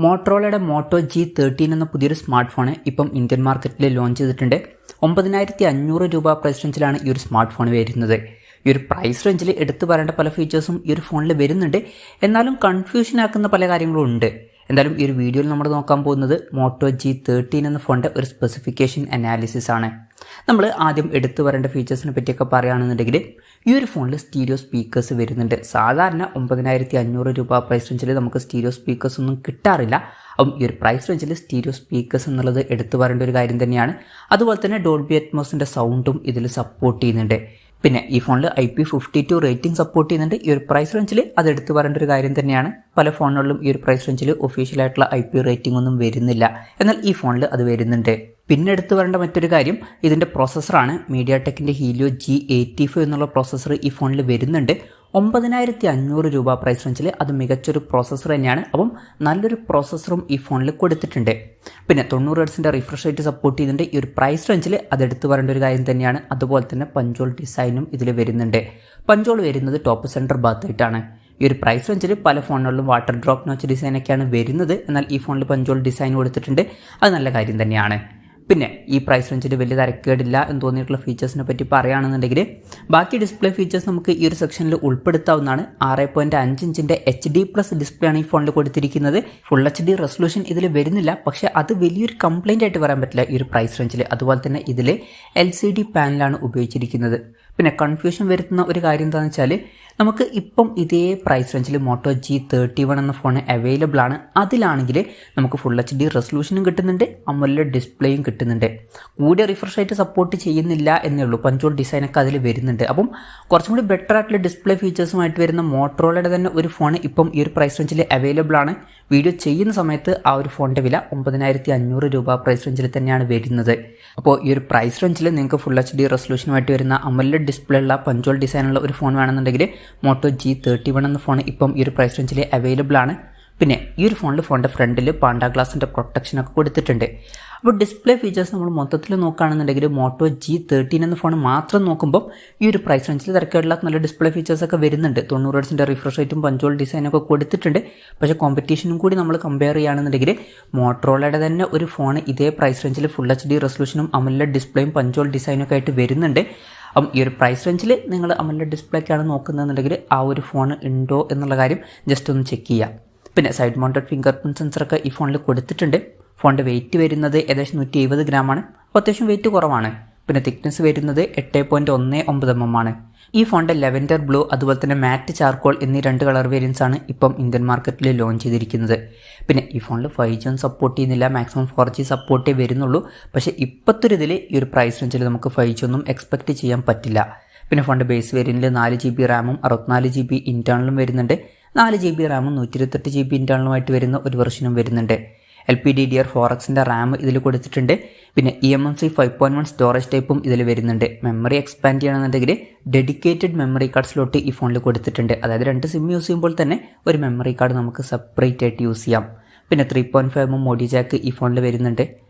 മോട്ടറോളയുടെ motto G13 എന്ന പുതിയൊരു smart phone ഇപ്പം ഇന്ത്യൻ മാർക്കറ്റിൽ ലോഞ്ച് ചെയ്തിട്ടുണ്ട്. 9500 രൂപ പ്രൈസ് റേഞ്ചിലാണ് ഈ ഒരു സ്മാർട്ട് ഫോൺ വരുന്നത്. ഈ ഒരു പ്രൈസ് റേഞ്ചിൽ എടുത്തു പറയേണ്ട പല ഫീച്ചേഴ്സും ഈ ഒരു ഫോണിൽ വരുന്നുണ്ട്. എന്നാലും കൺഫ്യൂഷൻ ആക്കുന്ന പല കാര്യങ്ങളും ഉണ്ട്. എന്തായാലും ഈ ഒരു വീഡിയോയിൽ നമ്മൾ നോക്കാൻ പോകുന്നത് മോട്ടോ G13 എന്ന ഫോണിൻ്റെ ഒരു സ്പെസിഫിക്കേഷൻ അനാലിസിസ് ആണ്. നമ്മൾ ആദ്യം എടുത്തു പറയേണ്ട ഫീച്ചേഴ്സിനെ പറ്റിയൊക്കെ പറയുകയാണെന്നുണ്ടെങ്കിൽ ഈ ഒരു ഫോണിൽ സ്റ്റീരിയോ സ്പീക്കേഴ്സ് വരുന്നുണ്ട്. സാധാരണ 9500 രൂപ പ്രൈസ് റേഞ്ചിൽ നമുക്ക് സ്റ്റീരിയോ സ്പീക്കേഴ്സ് ഒന്നും കിട്ടാറില്ല. അപ്പം ഈ ഒരു പ്രൈസ് റേഞ്ചിൽ സ്റ്റീരിയോ സ്പീക്കേഴ്സ് എന്നുള്ളത് എടുത്തു പറയേണ്ട ഒരു കാര്യം തന്നെയാണ്. അതുപോലെ തന്നെ ഡോൾബി അറ്റ്മോസിൻ്റെ സൗണ്ടും ഇതിൽ സപ്പോർട്ട് ചെയ്യുന്നുണ്ട്. പിന്നെ ഈ ഫോണിൽ IP52 റേറ്റിംഗ് സപ്പോർട്ട് ചെയ്യുന്നുണ്ട്. ഈ ഒരു പ്രൈസ് റേഞ്ചിൽ അത് എടുത്തു പറയേണ്ട ഒരു കാര്യം തന്നെയാണ്. പല ഫോണുകളിലും ഈ ഒരു പ്രൈസ് റേഞ്ചിൽ ഒഫീഷ്യലായിട്ടുള്ള IP റേറ്റിംഗ് ഒന്നും വരുന്നില്ല. എന്നാൽ ഈ ഫോണിൽ അത് വരുന്നുണ്ട്. പിന്നെ എടുത്തു പറയേണ്ട മറ്റൊരു കാര്യം ഇതിൻ്റെ പ്രോസസ്സറാണ്. മീഡിയാടെക്കിൻ്റെ ഹീലിയോ G85 എന്നുള്ള പ്രോസസ്സർ ഈ ഫോണിൽ വരുന്നുണ്ട്. 9500 രൂപ പ്രൈസ് റേഞ്ചിൽ അത് മികച്ചൊരു പ്രോസസ്സർ തന്നെയാണ്. അപ്പം നല്ലൊരു പ്രോസസ്സറും ഈ ഫോണിൽ കൊടുത്തിട്ടുണ്ട്. പിന്നെ 90 ഹെർട്സിൻ്റെ റിഫ്രഷ് റേറ്റ് സപ്പോർട്ട് ചെയ്യുന്നുണ്ട്. ഈ ഒരു പ്രൈസ് റേഞ്ചിൽ അത് എടുത്തു പറയേണ്ട ഒരു കാര്യം തന്നെയാണ്. അതുപോലെ തന്നെ പഞ്ചോൾ ഡിസൈനും ഇതിൽ വരുന്നുണ്ട്. പഞ്ചോൾ വരുന്നത് ടോപ്പ് സെൻറ്റർ ഭാഗത്തായിട്ടാണ്. ഈ ഒരു പ്രൈസ് റേഞ്ചിൽ പല ഫോണുകളിലും വാട്ടർ ഡ്രോപ്പ് നോച്ച് ഡിസൈനൊക്കെയാണ് വരുന്നത്. എന്നാൽ ഈ ഫോണിൽ പഞ്ചോൾ ഡിസൈൻ കൊടുത്തിട്ടുണ്ട്. അത് നല്ല കാര്യം തന്നെയാണ്. പിന്നെ ഈ പ്രൈസ് റേഞ്ചിൽ വലിയ തരക്കേടില്ല എന്ന് തോന്നിയിട്ടുള്ള ഫീച്ചേഴ്സിനെ പറ്റി പറയുകയാണെന്നുണ്ടെങ്കിൽ ബാക്കി ഡിസ്പ്ലേ ഫീച്ചേഴ്സ് നമുക്ക് ഈ ഒരു സെക്ഷനിൽ ഉൾപ്പെടുത്താവുന്നതാണ്. 6.5 ഇഞ്ചിൻ്റെ HD+ ഡിസ്പ്ലേ ആണ് ഈ ഫോണിൽ കൊടുത്തിരിക്കുന്നത്. ഫുൾ HD റെസൊല്യൂഷൻ ഇതിൽ വരുന്നില്ല. പക്ഷേ അത് വലിയൊരു കംപ്ലൈൻ്റ് ആയിട്ട് പറയാൻ പറ്റില്ല ഈ ഒരു പ്രൈസ് റേഞ്ചിൽ. അതുപോലെ തന്നെ ഇതിൽ LCD പാനലാണ് ഉപയോഗിച്ചിരിക്കുന്നത്. പിന്നെ കൺഫ്യൂഷൻ വരുത്തുന്ന ഒരു കാര്യം എന്താണെന്ന് വെച്ചാൽ നമുക്ക് ഇപ്പം ഇതേ പ്രൈസ് റേഞ്ചിൽ മോട്ടോ G31 എന്ന ഫോൺ അവൈലബിൾ ആണ്. അതിലാണെങ്കിൽ നമുക്ക് ഫുൾ HD റെസൊല്യൂഷനും കിട്ടുന്നുണ്ട്, AMOLED ഡിസ്പ്ലേയും കിട്ടുന്നുണ്ട്. കൂടിയ റിഫ്രഷ് റേറ്റ് സപ്പോർട്ട് ചെയ്യുന്നില്ല എന്നേ ഉള്ളൂ. പഞ്ചോൾ ഡിസൈനൊക്കെ അതിൽ വരുന്നുണ്ട്. അപ്പം കുറച്ചും കൂടി ബെറ്റർ ആയിട്ടുള്ള ഡിസ്പ്ലേ ഫീച്ചേഴ്സുമായിട്ട് വരുന്ന മോട്ടറോളയുടെ തന്നെ ഒരു ഫോൺ ഇപ്പം ഈ ഒരു പ്രൈസ് റേഞ്ചിൽ അവൈലബിൾ ആണ്. വീഡിയോ ചെയ്യുന്ന സമയത്ത് ആ ഒരു ഫോണിൻ്റെ വില 9500 രൂപ പ്രൈസ് റേഞ്ചിൽ തന്നെയാണ് വരുന്നത്. അപ്പോൾ ഈ ഒരു പ്രൈസ് റേഞ്ചിൽ നിങ്ങൾക്ക് ഫുൾ HD റെസൊല്യൂഷനുമായിട്ട് വരുന്ന AMOLED ഡിസ്പ്ലേ ഉള്ള പഞ്ചോൾ ഡിസൈനുള്ള ഒരു ഫോൺ വേണമെന്നുണ്ടെങ്കിൽ മോട്ടോ G31 എന്ന ഫോൺ ഇപ്പം ഈ ഒരു പ്രൈസ് റേഞ്ചിൽ അവൈലബിൾ ആണ്. പിന്നെ ഈ ഒരു ഫോണിൻ്റെ ഫ്രണ്ടിൽ പാണ്ട ഗ്ലാസിൻ്റെ പ്രൊട്ടക്ഷനൊക്കെ കൊടുത്തിട്ടുണ്ട്. അപ്പോൾ ഡിസ്പ്ലേ ഫീച്ചേഴ്സ് നമ്മൾ മൊത്തത്തിൽ നോക്കുകയാണെന്നുണ്ടെങ്കിൽ മോട്ടോ G13 എന്ന ഫോൺ മാത്രം നോക്കുമ്പോൾ ഈ ഒരു പ്രൈസ് റേഞ്ചിൽ തിരക്കേടുള്ള നല്ല ഡിസ്പ്ലേ ഫീച്ചേഴ്സൊക്കെ വരുന്നുണ്ട്. 90 ഹെർട്സിൻ്റെ റിഫ്രഷ് റേറ്റും പഞ്ചോൾ ഡിസൈനൊക്കെ കൊടുത്തിട്ടുണ്ട്. പക്ഷേ കോമ്പറ്റീഷനും കൂടി നമ്മൾ കമ്പയർ ചെയ്യുകയാണെന്നുണ്ടെങ്കിൽ മോട്ടറോളയുടെ തന്നെ ഒരു ഫോൺ ഇതേ പ്രൈസ് റേഞ്ചിൽ ഫുൾ HD റെസൊല്യൂഷനും AMOLED ഡിസ്പ്ലേയും പഞ്ചോൾ ഡിസൈനൊക്കെ ആയിട്ട് വരുന്നുണ്ട്. അപ്പം ഈ ഒരു പ്രൈസ് റേഞ്ചിൽ നിങ്ങൾ AMOLED ഡിസ്പ്ലേക്കാണ് നോക്കുന്നതെന്നുണ്ടെങ്കിൽ ആ ഒരു ഫോൺ ഉണ്ടോ എന്നുള്ള കാര്യം ജസ്റ്റ് ഒന്ന് ചെക്ക് ചെയ്യാം. പിന്നെ സൈഡ് മൗണ്ടഡ് ഫിംഗർ പ്രിൻറ്റ് സെൻസറൊക്കെ ഈ ഫോണിൽ കൊടുത്തിട്ടുണ്ട്. ഫോണിൻ്റെ വെയിറ്റ് വരുന്നത് ഏകദേശം 170 ഗ്രാമാണ്. അപ്പോൾ അത്യാവശ്യം വെയിറ്റ് കുറവാണ്. പിന്നെ തിക്നെസ് വരുന്നത് 8.19 mm ആണ്. ഈ ഫോണിൻ്റെ ലെവൻഡർ ബ്ലൂ അതുപോലെ തന്നെ മാറ്റ് ചാർക്കോൾ എന്നീ 2 കളർ വേരിയൻസ് ആണ് ഇപ്പം ഇന്ത്യൻ മാർക്കറ്റിൽ ലോഞ്ച് ചെയ്തിരിക്കുന്നത്. പിന്നെ ഈ ഫോണിൽ 5G ഒന്നും സപ്പോർട്ട് ചെയ്യുന്നില്ല. മാക്സിമം 4G സപ്പോർട്ടേ വരുന്നുള്ളൂ. പക്ഷേ ഇപ്പോഴത്തെ ഒരു ഇതിൽ ഈ ഒരു പ്രൈസ് റേഞ്ചിൽ നമുക്ക് 5G ഒന്നും എക്സ്പെക്റ്റ് ചെയ്യാൻ പറ്റില്ല. പിന്നെ ഫോണിൻ്റെ ബേസ് വേരിയൻറ്റിൽ 4GB റാമും 64GB ഇൻറ്റേർണലും വരുന്നുണ്ട്. 4GB റാമും 128GB ഇൻറ്റേർണലുമായിട്ട് വരുന്ന ഒരു വെർഷനും വരുന്നുണ്ട്. LPDDR4Xൻ്റെ റാം ഇതിൽ കൊടുത്തിട്ടുണ്ട്. പിന്നെ eMMC 5.1 സ്റ്റോറേജ് ടൈപ്പും ഇതിൽ വരുന്നുണ്ട്. മെമ്മറി എക്സ്പാൻഡ് ചെയ്യണമെന്നുണ്ടെങ്കിൽ ഡെഡിക്കേറ്റഡ് മെമ്മറി കാർഡ് സ്ലോട്ട് ഈ ഫോണിൽ കൊടുത്തിട്ടുണ്ട്. അതായത് 2 സിം യൂസ് ചെയ്യുമ്പോൾ തന്നെ ഒരു മെമ്മറി കാർഡ് നമുക്ക് സെപ്പറേറ്റ് ആയിട്ട് യൂസ് ചെയ്യാം. പിന്നെ 3.5mm ഓഡിയോ ജാക്ക് ഈ ഫോണിൽ വരുന്നുണ്ട്.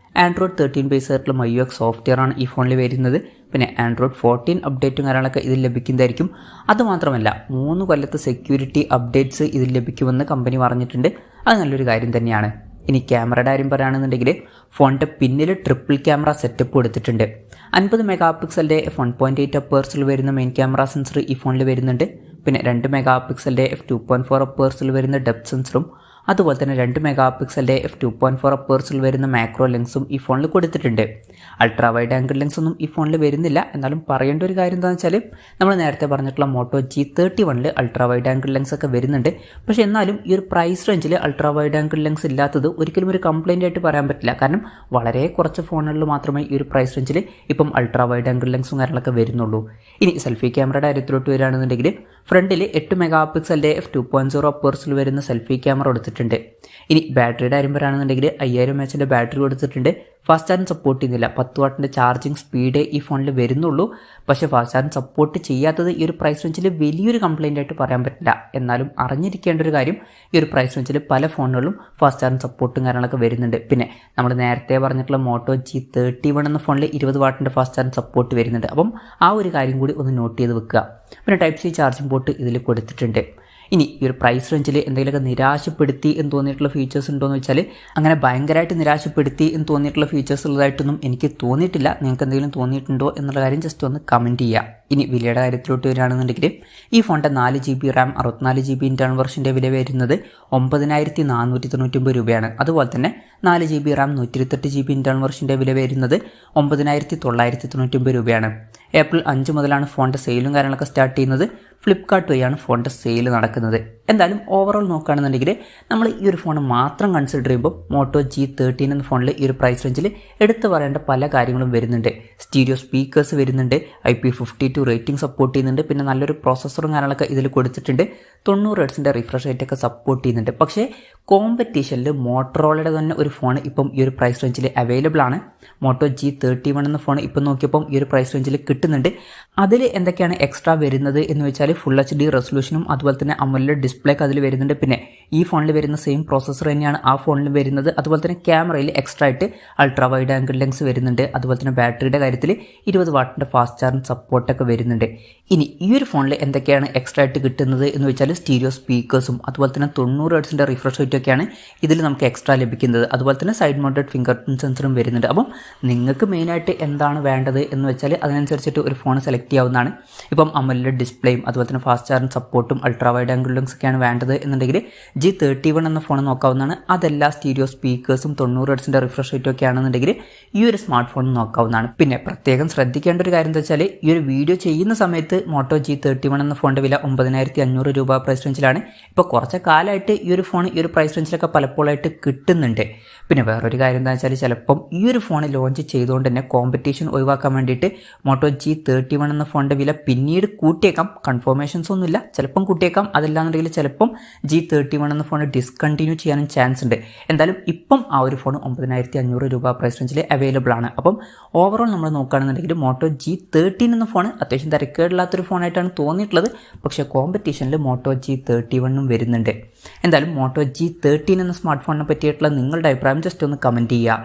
Android 13 ബേസ് ആയിട്ടുള്ള MyUX സോഫ്റ്റ്വെയർ ആണ് ഈ ഫോണിൽ വരുന്നത്. പിന്നെ Android 14 അപ്ഡേറ്റും കാര്യങ്ങളൊക്കെ ഇതിൽ ലഭിക്കുന്നതായിരിക്കും. അതുമാത്രമല്ല 3 കൊല്ലത്തെ സെക്യൂരിറ്റി അപ്ഡേറ്റ്സ് ഇതിൽ ലഭിക്കുമെന്ന് കമ്പനി പറഞ്ഞിട്ടുണ്ട്. അത് നല്ലൊരു കാര്യം തന്നെയാണ്. ഇനി ക്യാമറയുടെ കാര്യം പറയുകയാണെന്നുണ്ടെങ്കിൽ ഫോണിൻ്റെ പിന്നിൽ ട്രിപ്പിൾ ക്യാമറ സെറ്റപ്പ് കൊടുത്തിട്ടുണ്ട്. 50 മെഗാപിക്സലിൻ്റെ f1.8 അപ്പേഴ്സിൽ വരുന്ന മെയിൻ ക്യാമറ സെൻസർ ഈ ഫോണിൽ വരുന്നുണ്ട്. പിന്നെ 2 മെഗാപിക്സലിൻ്റെ f2.4 അപ്പേഴ്സിൽ വരുന്ന ഡെപ്ത് സെൻസറും അതുപോലെ തന്നെ 2 മെഗാപിക്സലിൻ്റെ f2.4 അപ്പേഴ്സിൽ വരുന്ന മാക്രോ ലെൻസും ഈ ഫോണിൽ കൊടുത്തിട്ടുണ്ട്. അൾട്രാ വൈഡ് ആംഗിൾ ലെൻസ് ഒന്നും ഈ ഫോണിൽ വരുന്നില്ല. എന്നാലും പറയേണ്ട ഒരു കാര്യം എന്താണെന്ന് വെച്ചാൽ നമ്മൾ നേരത്തെ പറഞ്ഞിട്ടുള്ള Moto G31 ultra wide angle lens ഒക്കെ വരുന്നുണ്ട്. പക്ഷേ എന്നാലും ഈ ഒരു പ്രൈസ് റേഞ്ചിൽ അൾട്രാ വൈഡ് ആംഗിൾ ലെൻസ് ഇല്ലാത്തത് ഒരിക്കലും ഒരു കംപ്ലൈൻ്റ് ആയിട്ട് പറയാൻ പറ്റില്ല. കാരണം വളരെ കുറച്ച് ഫോണുകളിൽ മാത്രമേ ഈ ഒരു പ്രൈസ് റേഞ്ചിൽ ഇപ്പം അൾട്രാ വൈഡ് ആംഗിൾ ലെൻസും കാര്യങ്ങളൊക്കെ വരുന്നുള്ളൂ. ഇനി സെൽഫി ക്യാമറയുടെ കാര്യത്തിലോട്ട് വരികയാണെന്നുണ്ടെങ്കിൽ ഫ്രണ്ടിൽ 8 മെഗാപിക്സലിൻ്റെ f2.0 അപ്പേഴ്സിൽ വരുന്ന സെൽഫി ക്യാമറ കൊടുത്തിട്ടുണ്ട്. ഇനി ബാറ്ററിയുടെ കാര്യം പറയുകയാണെന്നുണ്ടെങ്കിൽ 5000 mAh ബാറ്ററി കൊടുത്തിട്ടുണ്ട്. ഫാസ്റ്റ് ചാർജിങ് സപ്പോർട്ട് ചെയ്യുന്നില്ല. 10 വാട്ടിൻ്റെ ചാർജിങ് സ്പീഡേ ഈ ഫോണിൽ വരുന്നുള്ളൂ. പക്ഷേ ഫാസ്റ്റ് ചാർജിങ് സപ്പോർട്ട് ചെയ്യാത്തത് ഈ ഒരു പ്രൈസ് റേഞ്ചിൽ വലിയൊരു കംപ്ലൈൻ്റ് ആയിട്ട് പറയാൻ പറ്റില്ല. എന്നാലും അറിഞ്ഞിരിക്കേണ്ട ഒരു കാര്യം ഈ ഒരു പ്രൈസ് റേഞ്ചിൽ പല ഫോണുകളിലും ഫാസ്റ്റ് ചാർജിങ് സപ്പോർട്ടും കാര്യങ്ങളൊക്കെ വരുന്നുണ്ട്. പിന്നെ നമ്മൾ നേരത്തെ പറഞ്ഞിട്ടുള്ള മോട്ടോ G31 എന്ന ഫോണിൽ 20 വാട്ടിൻ്റെ ഫാസ്റ്റ് ചാർജിങ് സപ്പോർട്ട് വരുന്നുണ്ട്. അപ്പം ആ ഒരു കാര്യം കൂടി ഒന്ന് നോട്ട് ചെയ്ത് വെക്കുക. പിന്നെ Type-C ചാർജിങ് പോർട്ട് ഇതിൽ കൊടുത്തിട്ടുണ്ട്. ഇനി ഈ ഒരു പ്രൈസ് റേഞ്ചിൽ എന്തെങ്കിലുമൊക്കെ നിരാശപ്പെടുത്തി എന്ന് തോന്നിയിട്ടുള്ള ഫീച്ചേഴ്സ് ഉണ്ടോ എന്ന് വെച്ചാൽ അങ്ങനെ ഭയങ്കരമായിട്ട് നിരാശപ്പെടുത്തി എന്ന് തോന്നിയിട്ടുള്ള ഫീച്ചേഴ്സ് ഉള്ളതായിട്ടൊന്നും എനിക്ക് തോന്നിയിട്ടില്ല. നിങ്ങൾക്ക് എന്തെങ്കിലും തോന്നിയിട്ടുണ്ടോ എന്നുള്ള കാര്യം ജസ്റ്റ് ഒന്ന് കമൻറ്റ് ചെയ്യുക. ഇനി വിലയുടെ കാര്യത്തിലോട്ട് വരികയാണെന്നുണ്ടെങ്കിൽ ഈ ഫോണിൻ്റെ 4GB റാം 64GB ഇൻറ്റേർണൽ വെർഷൻ്റെ വില വരുന്നത് 9499 രൂപയാണ്. അതുപോലെ തന്നെ 4GB റാം 128GB ഇൻറ്റേർണൽ വെർഷൻ്റെ വില വരുന്നത് 9999 രൂപയാണ്. ഏപ്രിൽ 5 മുതലാണ് ഫോണിൻ്റെ സെയിലും കാര്യങ്ങളൊക്കെ സ്റ്റാർട്ട് ചെയ്യുന്നത്. ഫ്ലിപ്കാർട്ട് വഴിയാണ് ഫോണിൻ്റെ സെയിൽ നടക്കുന്നത്. എന്തായാലും ഓവറോൾ നോക്കുകയാണെന്നുണ്ടെങ്കിൽ നമ്മൾ ഈ ഒരു ഫോൺ മാത്രം കൺസിഡർ ചെയ്യുമ്പോൾ മോട്ടോ G13 എന്ന ഫോണിൽ ഈ ഒരു പ്രൈസ് റേഞ്ചിൽ എടുത്തു പറയേണ്ട പല കാര്യങ്ങളും വരുന്നുണ്ട്. സ്റ്റീരിയോ സ്പീക്കേഴ്സ് വരുന്നുണ്ട്, IP52 റേറ്റിംഗ് സപ്പോർട്ട് ചെയ്യുന്നുണ്ട്, പിന്നെ നല്ലൊരു പ്രോസസ്സറും കാര്യങ്ങളൊക്കെ ഇതിൽ കൊടുത്തിട്ടുണ്ട്, 90 Hz റിഫ്രഷ് റേറ്റ് ഒക്കെ സപ്പോർട്ട് ചെയ്യുന്നുണ്ട്. പക്ഷേ കോമ്പറ്റീഷനിൽ മോട്ടറോളയുടെ തന്നെ ഒരു ഫോൺ ഇപ്പം ഈ ഒരു പ്രൈസ് റേഞ്ചിൽ അവൈലബിൾ ആണ്. മോട്ടോ G31 എന്ന ഫോൺ ഇപ്പം നോക്കിയപ്പം ഈ ഒരു പ്രൈസ് റേഞ്ചിൽ കിട്ടുന്നുണ്ട്. അതിൽ എന്തൊക്കെയാണ് എക്സ്ട്രാ വരുന്നത് എന്ന് വെച്ചാൽ ഫുൾ HD റെസൊല്യൂഷനും അതുപോലെ തന്നെ AMOLED ഡിസ്പ്ലേ ഒക്കെ അതിൽ വരുന്നുണ്ട്. പിന്നെ ഈ ഫോണിൽ വരുന്ന സെയിം പ്രോസസ്സർ തന്നെയാണ് ആ ഫോണിൽ വരുന്നത്. അതുപോലെ തന്നെ ക്യാമറയിൽ എക്സ്ട്രാ ആയിട്ട് അൾട്രാ വൈഡ് ആംഗിൾ ലെൻസ് വരുന്നുണ്ട്. അതുപോലെ തന്നെ ബാറ്ററിയുടെ കാര്യത്തിൽ 20 വാട്ടിൻ്റെ ഫാസ്റ്റ് ചാർജിങ് സപ്പോർട്ടൊക്കെ വരുന്നുണ്ട്. ഇനി ഈ ഒരു ഫോണിൽ എന്തൊക്കെയാണ് എക്സ്ട്രാ ആയിട്ട് കിട്ടുന്നത് എന്ന് വെച്ചാൽ സ്റ്റീരിയോ സ്പീക്കേഴ്സും അതുപോലെ തന്നെ 90 Hz റിഫ്രഷ് റേറ്റ് ഒക്കെയാണ് ഇതിൽ നമുക്ക് എക്സ്ട്രാ ലഭിക്കുന്നത്. അതുപോലെ തന്നെ സൈഡ് മൗണ്ടഡ് ഫിംഗർ പ്രിന്റ് സെൻസറും വരുന്നുണ്ട്. അപ്പം നിങ്ങൾക്ക് മെയിനായിട്ട് എന്താണ് വേണ്ടത് എന്ന് വെച്ചാൽ അതിനനുസരിച്ചിട്ട് ഒരു ഫോൺ സെലക്ട് ചെയ്യാവുന്നതാണ്. ഇപ്പം AMOLED ഡിസ്പ്ലേയും അതുപോലെ തന്നെ ഫാസ്റ്റ് ചാർജിങ് സപ്പോർട്ടും അൾട്രാ വൈഡ് ആംഗിൾ ലെൻസ് ഒക്കെയാണ് വേണ്ടത് എന്നുണ്ടെങ്കിൽ G31 എന്ന ഫോൺ നോക്കാവുന്നതാണ്. അതല്ല സ്റ്റീരിയോ സ്പീക്കേഴ്സും 90 Hz റിഫ്രഷ് റേറ്റും ഒക്കെ ആണെന്നുണ്ടെങ്കിൽ ഈ ഒരു സ്മാർട്ട് ഫോൺ നോക്കാവുന്നതാണ്. പിന്നെ പ്രത്യേകം ശ്രദ്ധിക്കേണ്ട ഒരു കാര്യം എന്താ വെച്ചാൽ ഈ ഒരു വീഡിയോ ചെയ്യുന്ന സമയത്ത് മോട്ടോ G31 എന്ന ഫോണിൻ്റെ വില 9500 രൂപ പ്രൈസ് റേഞ്ചിലാണ്. ഇപ്പോൾ കുറച്ച് കാലമായിട്ട് ഈ ഒരു ഫോൺ ഈ ഒരു പ്രൈസ് റേഞ്ചിലൊക്കെ പലപ്പോഴായിട്ട് കിട്ടുന്നുണ്ട്. പിന്നെ വേറൊരു കാര്യം എന്താ വെച്ചാൽ ചിലപ്പം ഈ ഒരു ഫോൺ ലോഞ്ച് ചെയ്തുകൊണ്ട് തന്നെ കോമ്പറ്റീഷൻ ഒഴിവാക്കാൻ വേണ്ടിയിട്ട് മോട്ടോ G31 എന്ന ഫോണിൻ്റെ വില പിന്നീട് കൂട്ടിയേക്കാം. കൺഫർമേഷൻസ് ഒന്നുമില്ല, ചിലപ്പം കൂട്ടിയേക്കാം. അതല്ലാന്നുണ്ടെങ്കിൽ ചിലപ്പം G31 എന്ന ഫോൺ ഡിസ്കണ്ടിന്യൂ ചെയ്യാനും ചാൻസ് ഉണ്ട്. എന്തായാലും ഇപ്പം ആ ഒരു ഫോൺ 9500 രൂപ പ്രൈസ് റേഞ്ചിൽ അവൈലബിൾ ആണ്. അപ്പം ഓവറോൾ നമ്മൾ നോക്കുകയാണെന്നുണ്ടെങ്കിൽ മോട്ടോ G13 എന്ന ഫോൺ അത്യാവശ്യം തിരക്കേടില്ലാത്തൊരു ഫോണായിട്ടാണ് തോന്നിയിട്ടുള്ളത്. പക്ഷേ കോമ്പറ്റീഷനിൽ മോട്ടോ G31 വരുന്നുണ്ട്. എന്തായാലും മോട്ടോ G13 എന്ന സ്മാർട്ട് ഫോണിനെ പറ്റിയിട്ടുള്ള നിങ്ങളുടെ അഭിപ്രായം ജസ്റ്റ് ഒന്ന് കമൻറ്റ് ചെയ്യുക.